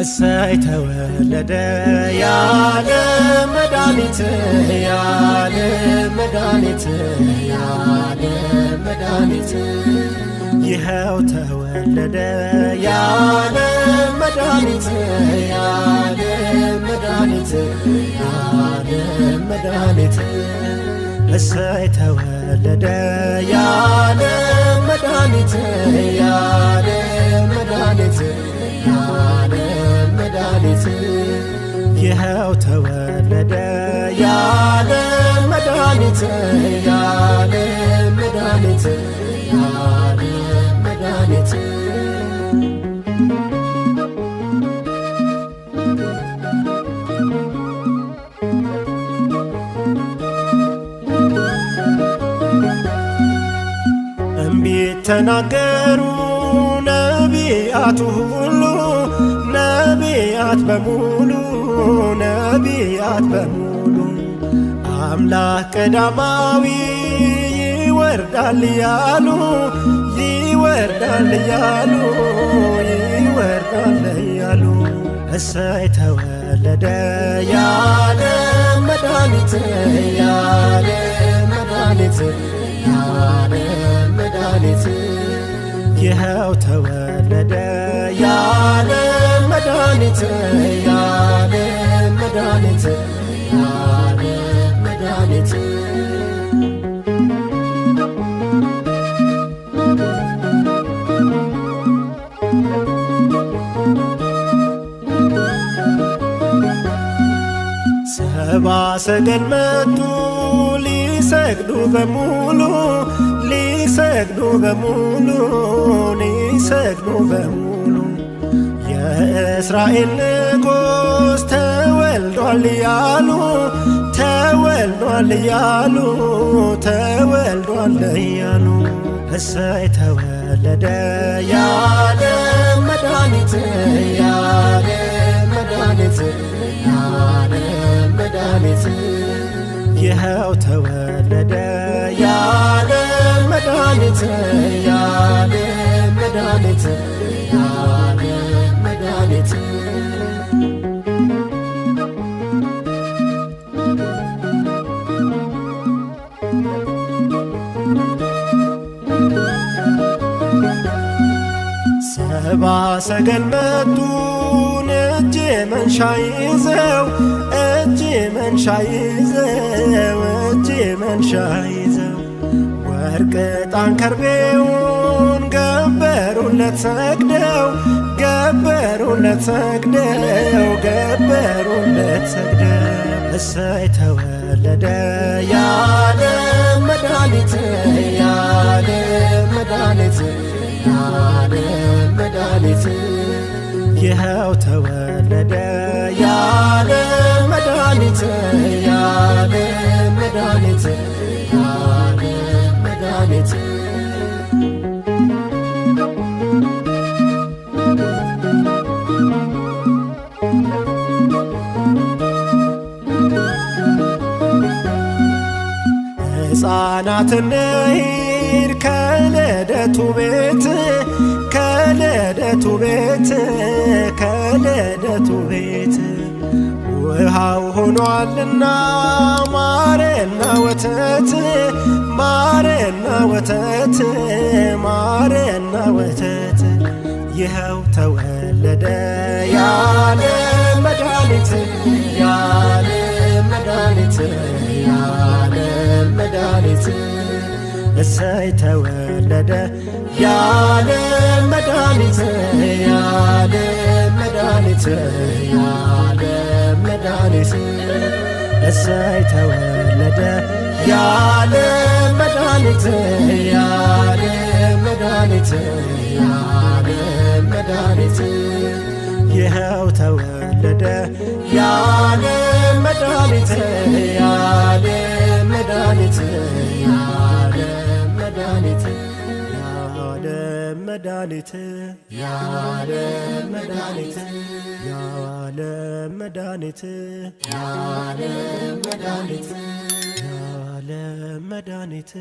እሰይ ተወለደ ያለ መድኃኒት ያለ መድኃኒት ያለ መድኃኒት ይኸው ተወለደ ያለ መድኃኒት ያለ መድኃኒት ያለ መድኃኒት እሰይ ተወለደ ያለ መድኃኒት ያለ መድኃኒት ያለ መድኃኒት ይኸው ተወለደ ያለ መድኃኒት ያለ መድኃኒት ያለ መድኃኒት እምቢት ተናገሩ ነቢያቱ ሁሉ ነቢያት በሙሉ ነቢያት በሙሉ አምላክ ቀዳማዊ ይወርዳል ያሉ ይወርዳል ያሉ ይወርዳል ያሉ እሰይ ተወለደ ያለ መድኃኒት ያለ መድኃኒት ያለ መድኃኒት ይኸው ተወለደ ያለ መድኃኒት ያለ መድኃኒት ያለ መድኃኒት ሰብአ ሰገል መጡ ሊሰግዱ በሙሉ ሊሰግዱ በሙሉ ሊሰግዱ በሙሉ የእስራኤል ንጉሥ ተወልዷል ያሉ ተወልዷል ያሉ ተወልዷል ያሉ እሰይ ተወለደ ያለ መድኃኒት ያለ መድኃኒት ያለ መድኃኒት ይኸው ተወለደ ያለ መድኃኒት ያለ መድኃኒት ያለ መድኃኒት ሰብአ ሰገል መጡ እጅ መንሻ ይዘው እጅ መንሻ ይዘው እጅ መንሻ ይዘው ወርቅ ዕጣን ከርቤውን ገበሩለት ሰግደው ገበሩለት ሰግደው ገበሩለት ሰግደው እሰይ ተወለደ ያለ መድኃኒት ያለ መድኃኒት ያለ መድኃኒት ይኸው ተወለደ ያለ መድኃኒት ያለ መድኃኒት ያለ መድኃኒት ሕፃናትን እንሂድ ከልደቱ ቤት ከልደቱ ቤት ከልደቱ ቤት ውሃው ሆኗልና ማርና ወተት ማርና ወተት ማርና ወተት ይኸው ተወለደ ያለ መድኃኒት ያለ መድኃኒት ያለ መድኃኒት እሰይ ተወለደ ያለ መድኃኒት ያለ መድኃኒት ያለ መድኃኒት እሰይ ተወለደ ያለ መድኃኒት ያለ መድኃኒት የዓለም መድኃኒት ይኸው ተወለደ የዓለም መድኃኒት የዓለም መድኃኒት የዓለም መድኃኒት የዓለም መድኃኒት የዓለም መድኃኒት የዓለም መድኃኒት የዓለም መድኃኒት የዓለም መድኃኒት